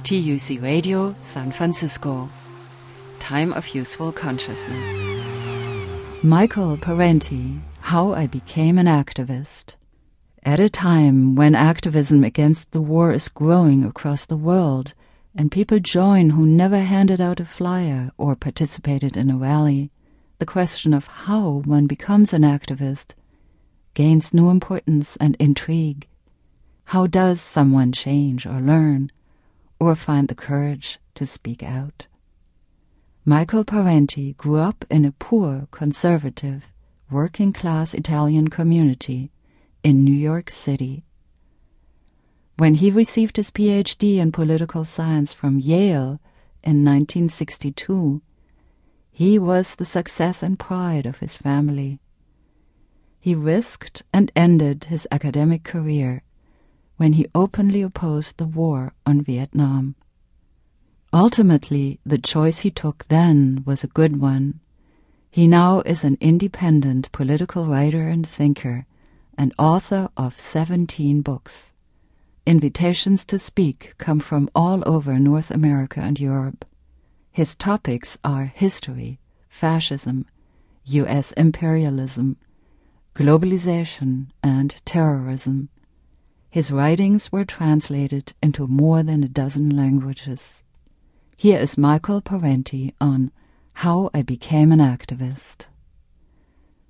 TUC Radio, San Francisco. Time of Useful Consciousness. Michael Parenti, How I Became an Activist. At a time when activism against the war is growing across the world, and people join who never handed out a flyer or participated in a rally, the question of how one becomes an activist gains new importance and intrigue. How does someone change or learn, or find the courage to speak out? Michael Parenti grew up in a poor, conservative, working-class Italian community in New York City. When he received his PhD in political science from Yale in 1962, he was the success and pride of his family. He risked and ended his academic career when he openly opposed the war on Vietnam. Ultimately, the choice he took then was a good one. He now is an independent political writer and thinker, and author of 17 books. Invitations to speak come from all over North America and Europe. His topics are history, fascism, U.S. imperialism, globalization, and terrorism. His writings were translated into more than a dozen languages. Here is Michael Parenti on How I Became an Activist.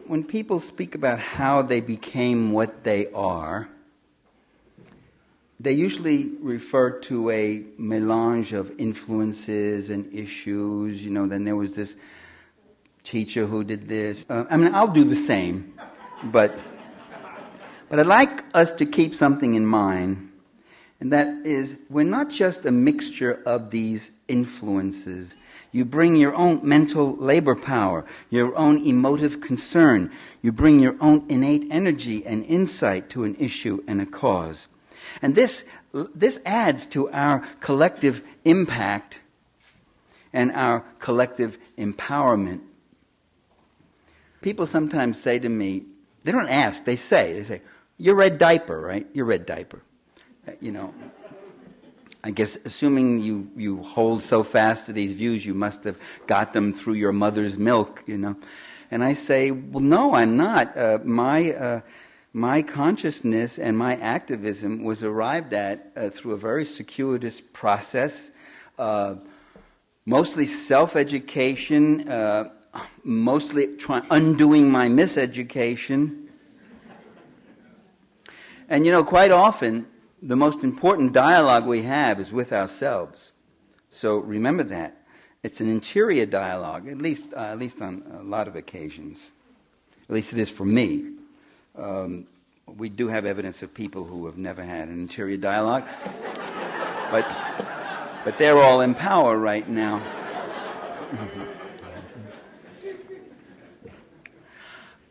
When people speak about how they became what they are, they usually refer to a melange of influences and issues. Then there was this teacher who did this. I'll do the same, but I'd like us to keep something in mind, and that is, we're not just a mixture of these influences. You bring your own mental labor power, your own emotive concern. You bring your own innate energy and insight to an issue and a cause. And this adds to our collective impact and our collective empowerment. People sometimes say to me, they don't ask, they say, "You're Red Diaper, right? You're Red Diaper." I guess assuming you hold so fast to these views, you must have got them through your mother's milk, And I say, well, no, I'm not. My consciousness and my activism was arrived at through a very circuitous process, mostly self-education, mostly undoing my miseducation. And quite often, the most important dialogue we have is with ourselves. So remember that. It's an interior dialogue, at least on a lot of occasions. At least it is for me. We do have evidence of people who have never had an interior dialogue. But they're all in power right now.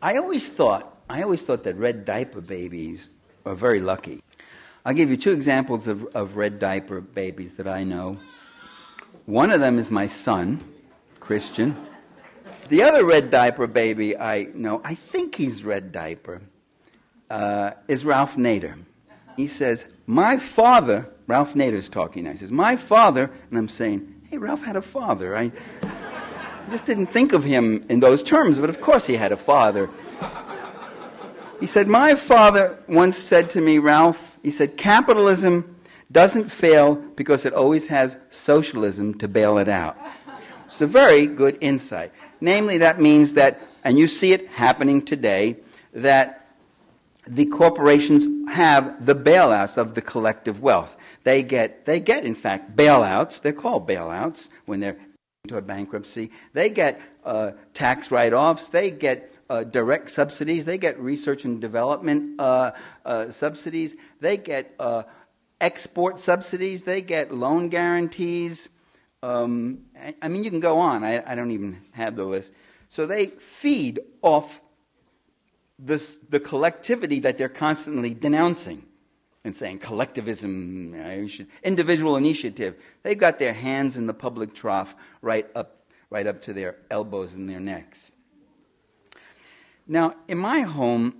I always thought that red diaper babies are very lucky. I'll give you two examples of red diaper babies that I know. One of them is my son, Christian. The other red diaper baby I know, I think he's red diaper, is Ralph Nader. He says, my father, Ralph Nader's talking now, he says, my father, and I'm saying, hey, Ralph had a father. I just didn't think of him in those terms, but of course he had a father. He said, my father once said to me, Ralph, he said, capitalism doesn't fail because it always has socialism to bail it out. It's a very good insight. Namely, that means that, and you see it happening today, that the corporations have the bailouts of the collective wealth. They get in fact, bailouts. They're called bailouts when they're toward bankruptcy. They get tax write-offs. They get direct subsidies. They get research and development subsidies. They get export subsidies. They get loan guarantees. You can go on. I don't even have the list. So they feed off the collectivity that they're constantly denouncing and saying collectivism, individual initiative. They've got their hands in the public trough right up to their elbows and their necks. Now, in my home,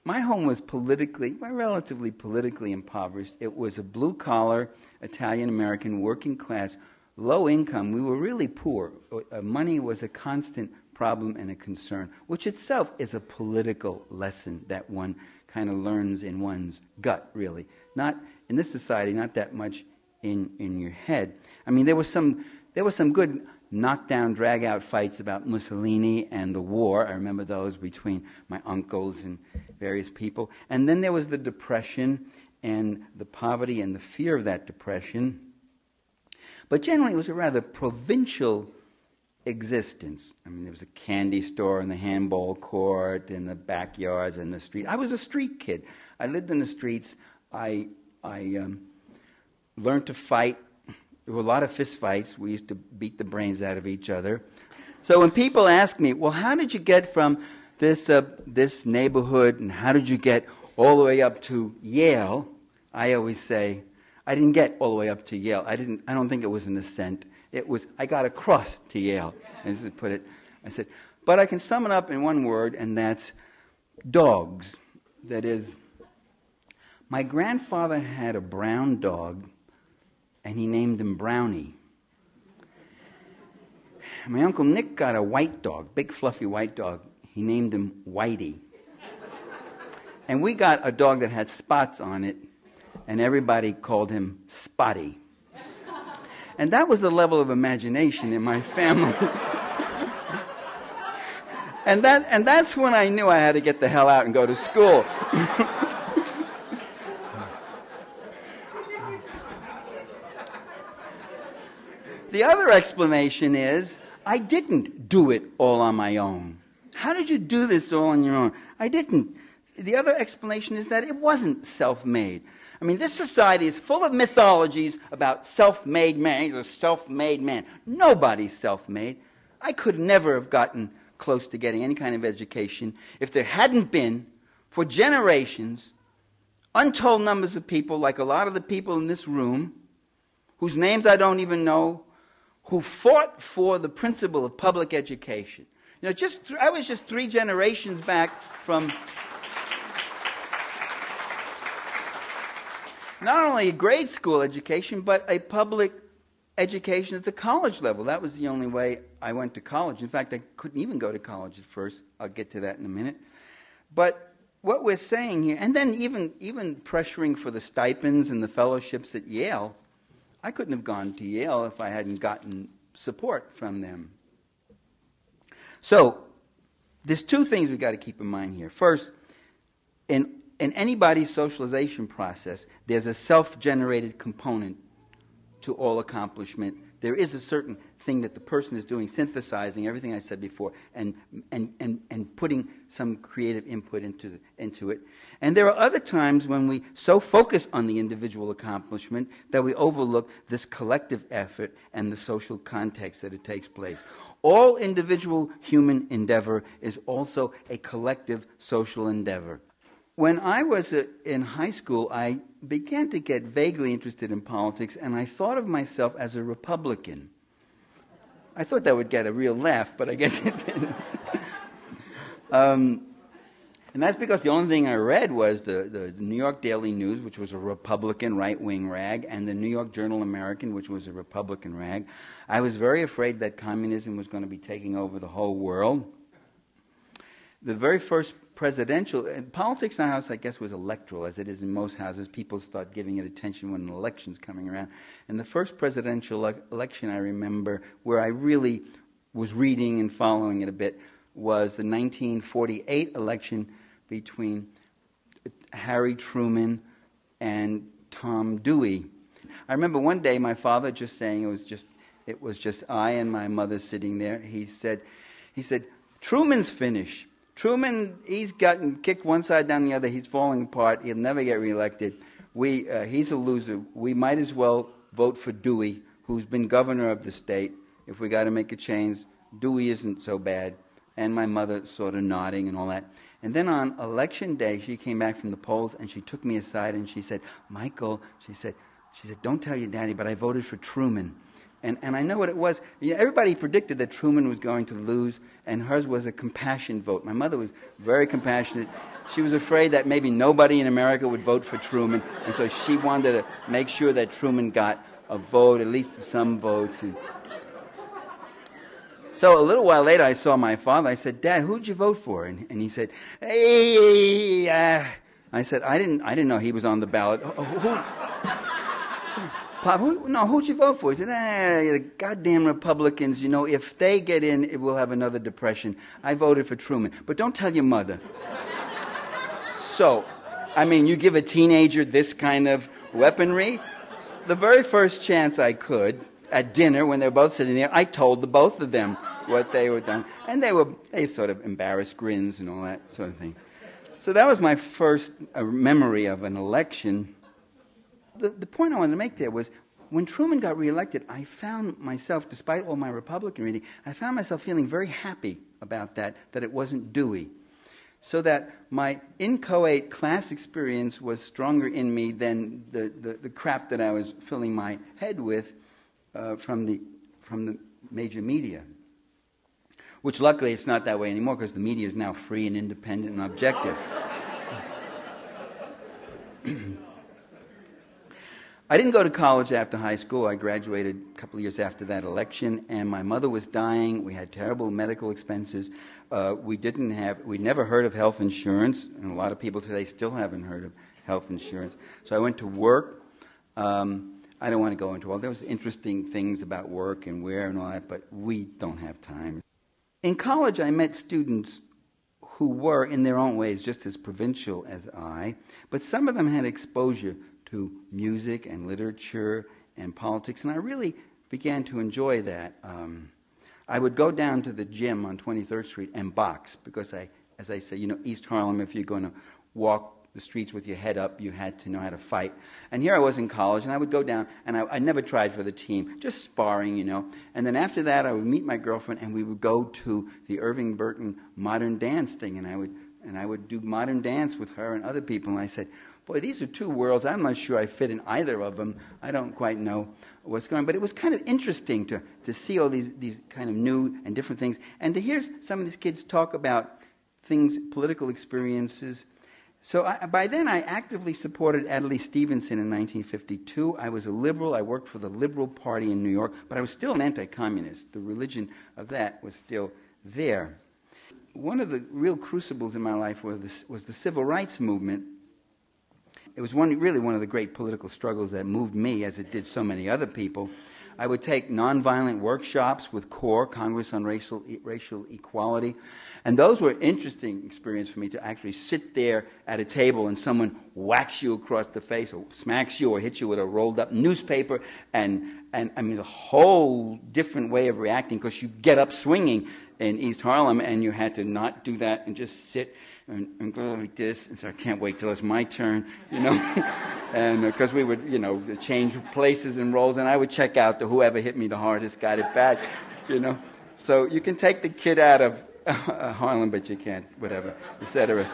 My home was relatively politically impoverished. It was a blue-collar, Italian-American, working-class, low-income. We were really poor. Money was a constant problem and a concern, which itself is a political lesson that one kind of learns in one's gut, really. Not in this society, not that much in your head. I mean, there was some good knockdown, drag-out fights about Mussolini and the war. I remember those between my uncles and various people. And then there was the Depression and the poverty and the fear of that depression. But generally, it was a rather provincial existence. I mean, there was a candy store and the handball court and the backyards and the street. I was a street kid. I lived in the streets. I learned to fight. There were a lot of fist fights. We used to beat the brains out of each other. So when people ask me, well, how did you get from this neighborhood and how did you get all the way up to Yale? I always say, I didn't get all the way up to Yale. I don't think it was an ascent. It was, I got across to Yale. As I put it, I said, but I can sum it up in one word, and that's dogs. That is, my grandfather had a brown dog, and he named him Brownie. My Uncle Nick got a white dog, big fluffy white dog. He named him Whitey. And we got a dog that had spots on it, and everybody called him Spotty. And that was the level of imagination in my family. and that's when I knew I had to get the hell out and go to school. The other explanation is, I didn't do it all on my own. How did you do this all on your own? I didn't. The other explanation is that it wasn't self-made. I mean, this society is full of mythologies about self-made man. He's a self-made man. Nobody's self-made. I could never have gotten close to getting any kind of education if there hadn't been, for generations, untold numbers of people, like a lot of the people in this room, whose names I don't even know, who fought for the principle of public education. You know, I was just 3 generations back from not only a grade school education, but a public education at the college level. That was the only way I went to college. In fact, I couldn't even go to college at first. I'll get to that in a minute. But what we're saying here, and then even pressuring for the stipends and the fellowships at Yale, I couldn't have gone to Yale if I hadn't gotten support from them. So, there's 2 things we've got to keep in mind here. First, in anybody's socialization process, there's a self-generated component to all accomplishment. There is a certain thing that the person is doing, synthesizing everything I said before, and putting some creative input into it. And there are other times when we so focus on the individual accomplishment that we overlook this collective effort and the social context that it takes place. All individual human endeavor is also a collective social endeavor. When I was in high school, I began to get vaguely interested in politics, and I thought of myself as a Republican. I thought that would get a real laugh, but I guess it didn't. And that's because the only thing I read was the New York Daily News, which was a Republican right-wing rag, and the New York Journal-American, which was a Republican rag. I was very afraid that communism was going to be taking over the whole world. The very first presidential, politics in our house, I guess, was electoral, as it is in most houses. People start giving it attention when an election's coming around. And the first presidential election I remember, where I really was reading and following it a bit, was the 1948 election between Harry Truman and Tom Dewey. I remember one day my father just saying, it was just I and my mother sitting there. He said, Truman's finished. Truman, he's gotten kicked one side down the other. He's falling apart. He'll never get reelected. He's a loser. We might as well vote for Dewey, who's been governor of the state. If we got to make a change, Dewey isn't so bad. And my mother sort of nodding and all that. And then on election day, she came back from the polls and she took me aside and she said, Michael, she said, don't tell your daddy, but I voted for Truman. And I know what it was. You know, everybody predicted that Truman was going to lose, and hers was a compassion vote. My mother was very compassionate. She was afraid that maybe nobody in America would vote for Truman, and so she wanted to make sure that Truman got a vote, at least some votes. And so a little while later, I saw my father. I said, "Dad, who'd you vote for?" And he said, "Hey." I said, "I didn't know he was on the ballot." Pop, who'd you vote for? He said, the goddamn Republicans, if they get in, we'll have another depression. I voted for Truman. But don't tell your mother. So, you give a teenager this kind of weaponry. The very first chance I could, at dinner, when they were both sitting there, I told the both of them what they were done. And they sort of embarrassed grins and all that sort of thing. So that was my first memory of an election. The point I wanted to make there was, when Truman got reelected, I found myself, despite all my Republican reading, I found myself feeling very happy about that it wasn't Dewey. So that my inchoate class experience was stronger in me than the crap that I was filling my head with from the major media. Which luckily it's not that way anymore, because the media is now free and independent and objective. I didn't go to college after high school. I graduated a couple of years after that election, and my mother was dying. We had terrible medical expenses. We never heard of health insurance, and a lot of people today still haven't heard of health insurance. So I went to work. I don't want to go into all. There was interesting things about work and where and all that, but we don't have time. In college, I met students who were, in their own ways, just as provincial as I, but some of them had exposure to music and literature and politics, and I really began to enjoy that. I would go down to the gym on 23rd Street and box, because as I say, East Harlem, if you're going to walk the streets with your head up, you had to know how to fight. And here I was in college, and I would go down, and I never tried for the team, just sparring, And then after that, I would meet my girlfriend, and we would go to the Irving Burton modern dance thing, and I would do modern dance with her and other people, and I said, boy, these are two worlds. I'm not sure I fit in either of them. I don't quite know what's going on. But it was kind of interesting to see all these kind of new and different things, and to hear some of these kids talk about things, political experiences. So by then, I actively supported Adlai Stevenson in 1952. I was a liberal. I worked for the Liberal Party in New York, but I was still an anti-communist. The religion of that was still there. One of the real crucibles in my life was the civil rights movement. It was really one of the great political struggles that moved me, as it did so many other people. I would take nonviolent workshops with CORE, Congress on Racial Equality, and those were an interesting experience for me, to actually sit there at a table and someone whacks you across the face or smacks you or hits you with a rolled-up newspaper, and a whole different way of reacting, because you get up swinging in East Harlem, and you had to not do that and just sit and go like this, and so I can't wait till it's my turn, and because we would, change places and roles, and I would check out whoever hit me the hardest got it back, So you can take the kid out of Harlem, but you can't, whatever, etc.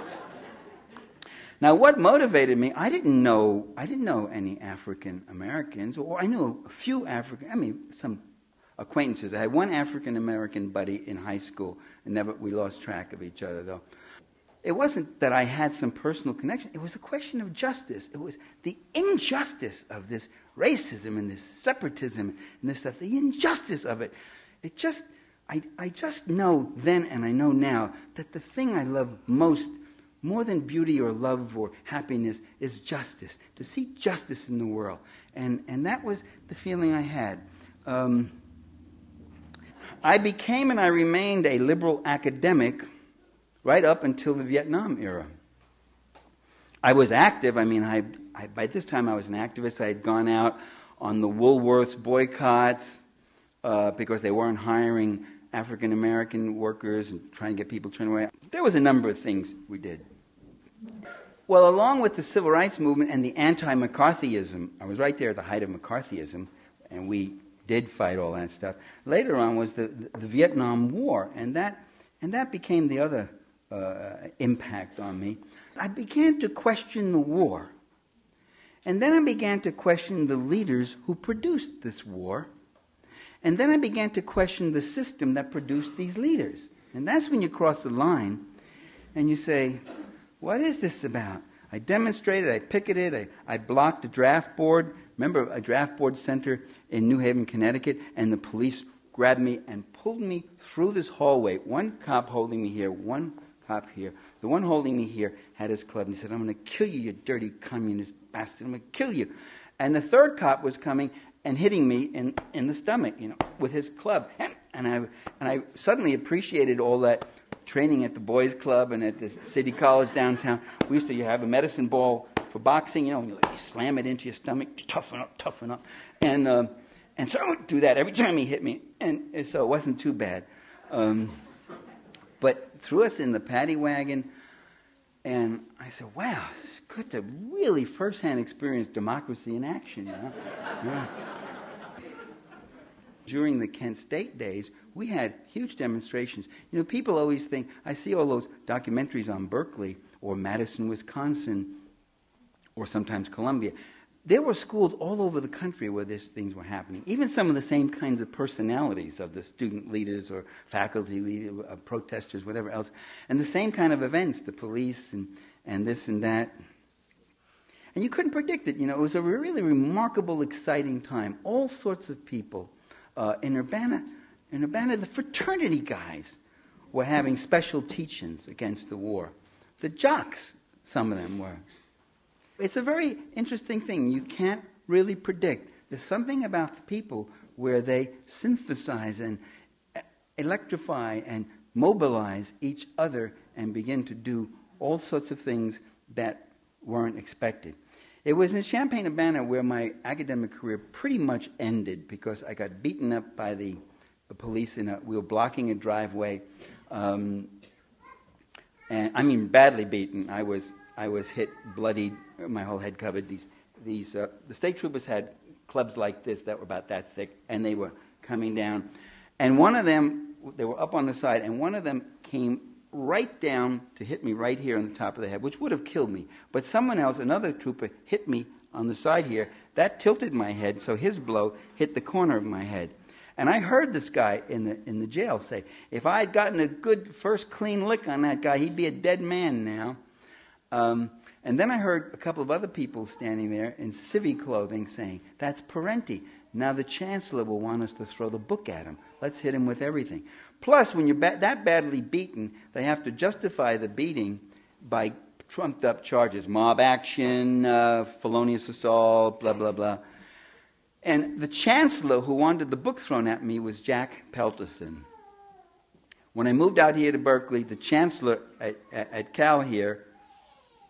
Now, what motivated me? I didn't know any African Americans, or I knew a few some acquaintances. I had one African American buddy in high school, and we lost track of each other, though. It wasn't that I had some personal connection. It was a question of justice. It was the injustice of this racism and this separatism and this stuff, the injustice of it. I just know then, and I know now, that the thing I love most, more than beauty or love or happiness, is justice, to see justice in the world. And that was the feeling I had. I became and I remained a liberal academic right up until the Vietnam era. I was active. By this time I was an activist. I had gone out on the Woolworths boycotts because they weren't hiring African American workers and trying to get people turned away. There was a number of things we did. Well, along with the civil rights movement and the anti-McCarthyism, I was right there at the height of McCarthyism, and we did fight all that stuff. Later on was the Vietnam War, and that became the other impact on me. I began to question the war. And then I began to question the leaders who produced this war. And then I began to question the system that produced these leaders. And that's when you cross the line and you say, what is this about? I demonstrated, I picketed, I blocked a draft board. Remember a draft board center in New Haven, Connecticut, and the police grabbed me and pulled me through this hallway. One cop holding me here, one cop here. The one holding me here had his club. He said, I'm going to kill you, you dirty communist bastard. I'm going to kill you. And the third cop was coming and hitting me in the stomach, with his club. And I suddenly appreciated all that training at the boys' club and at the city college downtown. We used to have a medicine ball for boxing, you slam it into your stomach, toughen up. And so I would do that every time he hit me. And so it wasn't too bad. But threw us in the paddy wagon, and I said, wow, it's good to really firsthand experience democracy in action, Yeah. During the Kent State days, we had huge demonstrations. People always think, I see all those documentaries on Berkeley or Madison, Wisconsin, or sometimes Columbia. There were schools all over the country where these things were happening. Even some of the same kinds of personalities of the student leaders or faculty leaders, protesters, whatever else. And the same kind of events, the police and this and that. And you couldn't predict it. It was a really remarkable, exciting time. All sorts of people. In Urbana, the fraternity guys were having special teach-ins against the war. The jocks, some of them were. It's a very interesting thing. You can't really predict. There's something about the people where they synthesize and electrify and mobilize each other and begin to do all sorts of things that weren't expected. It was in Champaign-Urbana where my academic career pretty much ended because I got beaten up by the police. We were blocking a driveway, and I mean badly beaten. I was hit, bloodied, my whole head covered. The state troopers had clubs like this that were about that thick, and they were coming down. And one of them, they were up on the side, and one of them came right down to hit me right here on the top of the head, which would have killed me. But someone else, another trooper, hit me on the side here. That tilted my head, so his blow hit the corner of my head. And I heard this guy in the jail say, if I had gotten a good first clean lick on that guy, he'd be a dead man now. And then I heard a couple of other people standing there in civvy clothing saying, that's Parenti. Now the chancellor will want us to throw the book at him. Let's hit him with everything. Plus, when you're that badly beaten, they have to justify the beating by trumped-up charges. Mob action, felonious assault, blah, blah, blah. And the chancellor who wanted the book thrown at me was Jack Pelterson. When I moved out here to Berkeley, the chancellor at Cal here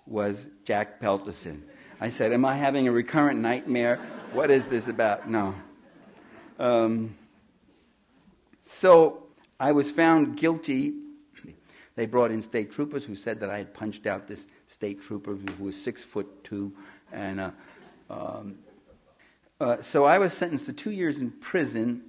was Jack Pelterson. I said, am I having a recurrent nightmare? What is this about? No. So I was found guilty. They brought in state troopers who said that I had punched out this state trooper who was 6'2", and so I was sentenced to 2 years in prison.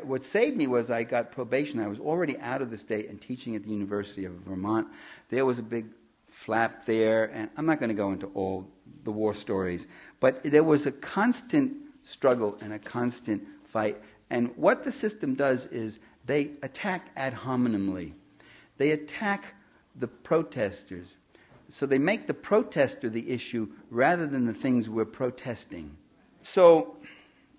What saved me was I got probation. I was already out of the state and teaching at the University of Vermont. There was a big flap there, and I'm not going to go into all the war stories, but there was a constant struggle and a constant fight. And what the system does is they attack ad hominemly. They attack the protesters. So they make the protester the issue rather than the things we're protesting. So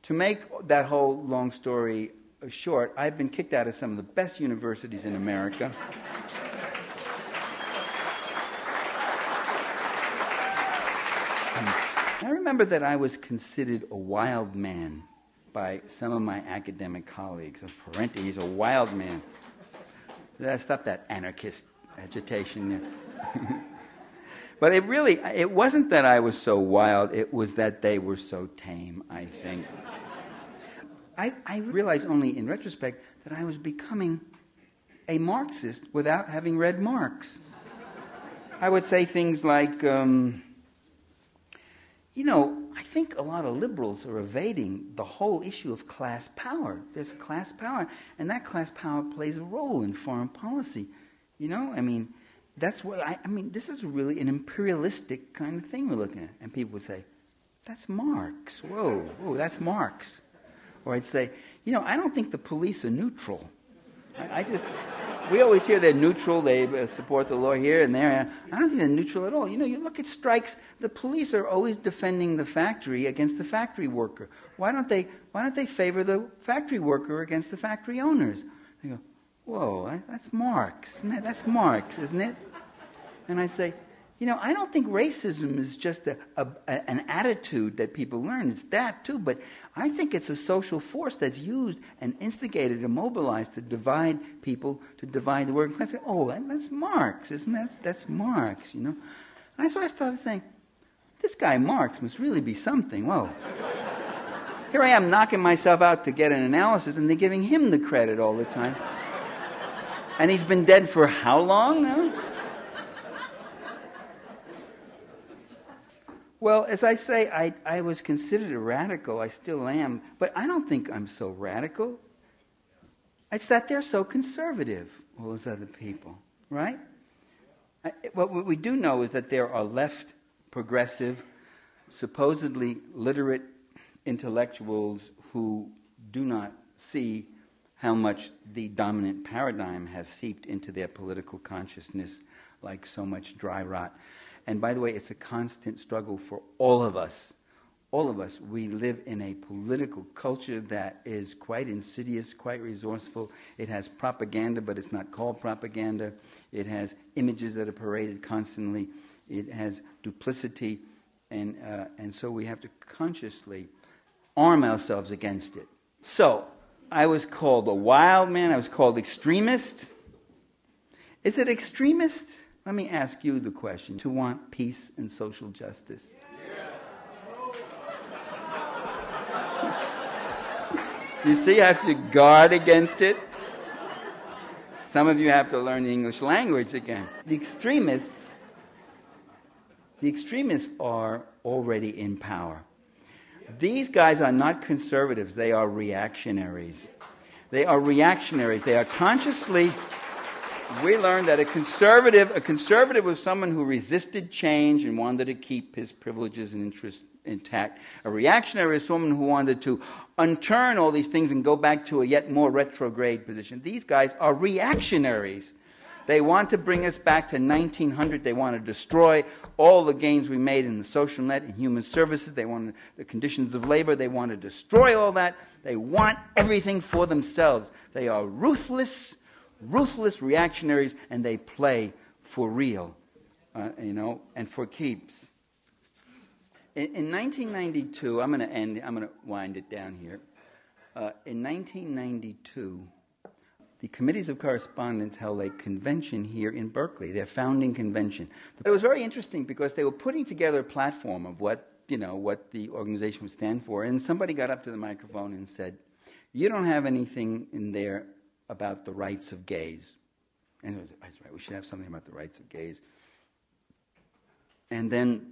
to make that whole long story short, I've been kicked out of some of the best universities in America. I remember that I was considered a wild man by some of my academic colleagues. Parenti, he's a wild man. Stop that anarchist agitation there. But it wasn't that I was so wild, it was that they were so tame, I think. I realized only in retrospect that I was becoming a Marxist without having read Marx. I would say things like, I think a lot of liberals are evading the whole issue of class power. There's a class power, and that class power plays a role in foreign policy. That's what this is really an imperialistic kind of thing we're looking at. And people would say, that's Marx. Whoa, that's Marx. Or I'd say, I don't think the police are neutral. we always hear they're neutral, they support the law here and there. I don't think they're neutral at all. You know, you look at strikes, the police are always defending the factory against the factory worker. Why don't they favor the factory worker against the factory owners? They go, whoa, that's Marx. That's Marx, isn't it? And I say, you know, I don't think racism is just an attitude that people learn. It's that too, but I think it's a social force that's used and instigated and mobilized to divide people, to divide the working class. Oh, that's Marx, isn't that? That's Marx, you know. And so I started saying, this guy Marx must really be something. Whoa. Here I am knocking myself out to get an analysis, and they're giving him the credit all the time. And he's been dead for how long now? Well, as I say, I was considered a radical. I still am. But I don't think I'm so radical. It's that they're so conservative, all those other people, right? What we do know is that there are left, progressive, supposedly literate intellectuals who do not see how much the dominant paradigm has seeped into their political consciousness like so much dry rot. And by the way, it's a constant struggle for all of us. All of us. We live in a political culture that is quite insidious, quite resourceful. It has propaganda, but it's not called propaganda. It has images that are paraded constantly. It has duplicity. And so we have to consciously arm ourselves against it. So, I was called a wild man. I was called extremist. Is it extremist? Let me ask you the question. To want peace and social justice. You see, I have to guard against it. Some of you have to learn the English language again. The extremists are already in power. These guys are not conservatives. They are reactionaries. They are reactionaries. They are consciously... We learned that a conservative was someone who resisted change and wanted to keep his privileges and interests intact. A reactionary is someone who wanted to unturn all these things and go back to a yet more retrograde position. These guys are reactionaries. They want to bring us back to 1900. They want to destroy all the gains we made in the social net and human services. They want the conditions of labor. They want to destroy all that. They want everything for themselves. They are ruthless reactionaries, and they play for real, and for keeps. In 1992, I'm going to wind it down here. In 1992, the Committees of Correspondence held a convention here in Berkeley, their founding convention. It was very interesting because they were putting together a platform of what the organization would stand for, and somebody got up to the microphone and said, "You don't have anything in there about the rights of gays." And it was, that's right, we should have something about the rights of gays. And then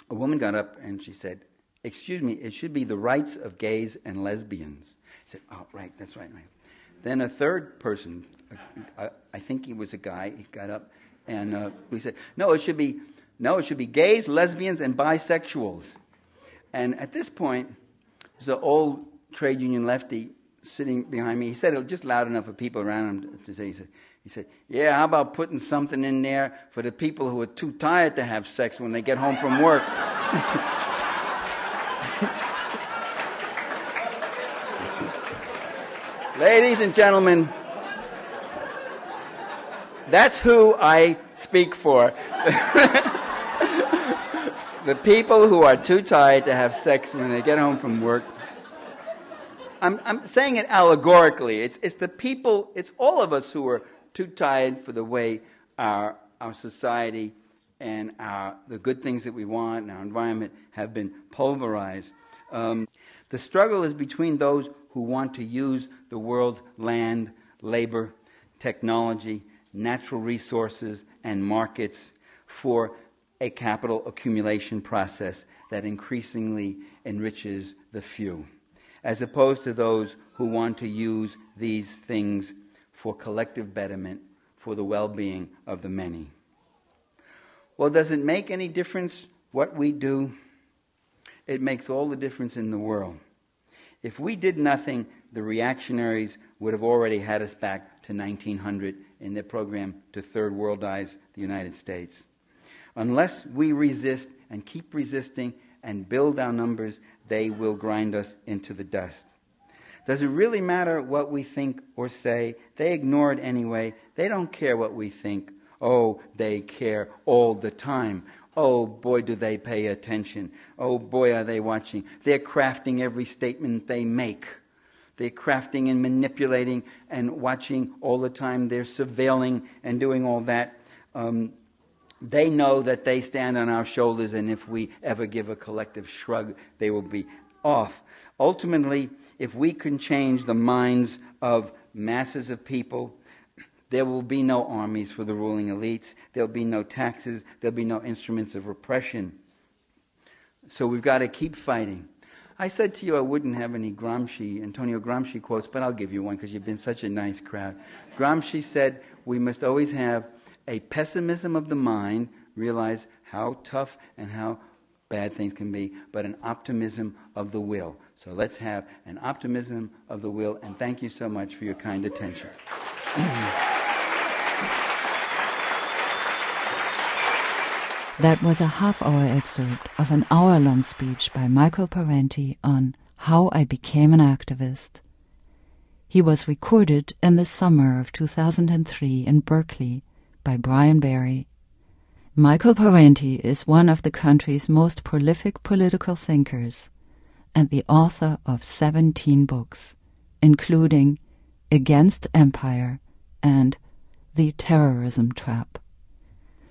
a woman got up and she said, "Excuse me, it should be the rights of gays and lesbians." I said, "Oh, right, that's right." Then a third person, I think he was a guy, he got up and we said, no, it should be gays, lesbians, and bisexuals. And at this point, there's an old trade union lefty sitting behind me. He said it just loud enough for people around him to say, he said, "Yeah, how about putting something in there for the people who are too tired to have sex when they get home from work?" Ladies and gentlemen, that's who I speak for. The people who are too tired to have sex when they get home from work. I'm saying it allegorically. It's the people, it's all of us who are too tired for the way our society and the good things that we want and our environment have been pulverized. The struggle is between those who want to use the world's land, labor, technology, natural resources, and markets for a capital accumulation process that increasingly enriches the few, as opposed to those who want to use these things for collective betterment, for the well-being of the many. Well, does it make any difference what we do? It makes all the difference in the world. If we did nothing, the reactionaries would have already had us back to 1900 in their program to third worldize the United States. Unless we resist and keep resisting and build our numbers, they will grind us into the dust. Does it really matter what we think or say? They ignore it anyway. They don't care what we think. Oh, they care all the time. Oh, boy, do they pay attention. Oh, boy, are they watching. They're crafting every statement they make. They're crafting and manipulating and watching all the time. They're surveilling and doing all that. They know that they stand on our shoulders, and if we ever give a collective shrug, they will be off. Ultimately, if we can change the minds of masses of people, there will be no armies for the ruling elites. There'll be no taxes. There'll be no instruments of repression. So we've got to keep fighting. I said to you I wouldn't have any Antonio Gramsci quotes, but I'll give you one because you've been such a nice crowd. Gramsci said we must always have a pessimism of the mind, realize how tough and how bad things can be, but an optimism of the will. So let's have an optimism of the will, and thank you so much for your kind attention. That was a half-hour excerpt of an hour-long speech by Michael Parenti on How I Became an Activist. He was recorded in the summer of 2003 in Berkeley by Brian Barry. Michael Parenti is one of the country's most prolific political thinkers and the author of 17 books, including Against Empire and The Terrorism Trap.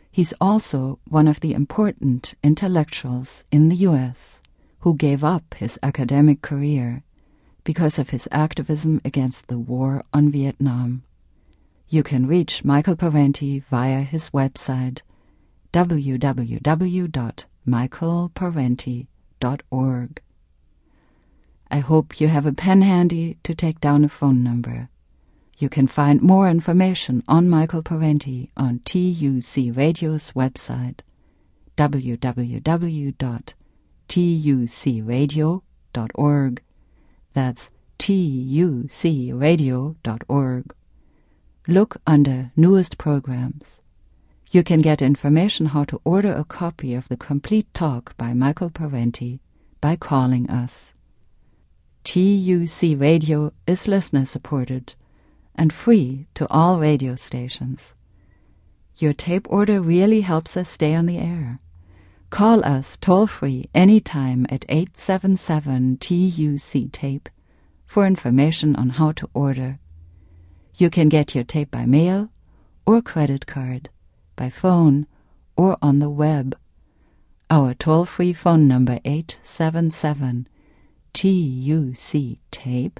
He's also one of the important intellectuals in the U.S. who gave up his academic career because of his activism against the war on Vietnam. You can reach Michael Parenti via his website www.michaelparenti.org. I hope you have a pen handy to take down a phone number. You can find more information on Michael Parenti on TUC Radio's website, www.tucradio.org. That's tucradio.org. Look under Newest Programs. You can get information how to order a copy of the complete talk by Michael Parenti by calling us. TUC Radio is listener-supported and free to all radio stations. Your tape order really helps us stay on the air. Call us toll-free anytime at 877-TUC-TAPE for information on how to order. You can get your tape by mail or credit card, by phone or on the web. Our toll-free phone number 877-TUC-TAPE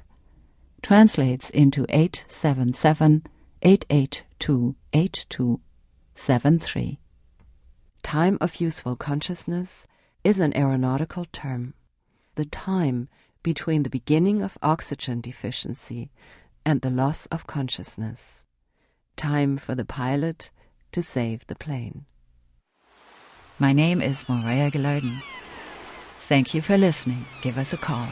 translates into 877-882-8273. Time of useful consciousness is an aeronautical term. The time between the beginning of oxygen deficiency and the loss of consciousness. Time for the pilot to save the plane. My name is Maria Gelarden. Thank you for listening. Give us a call.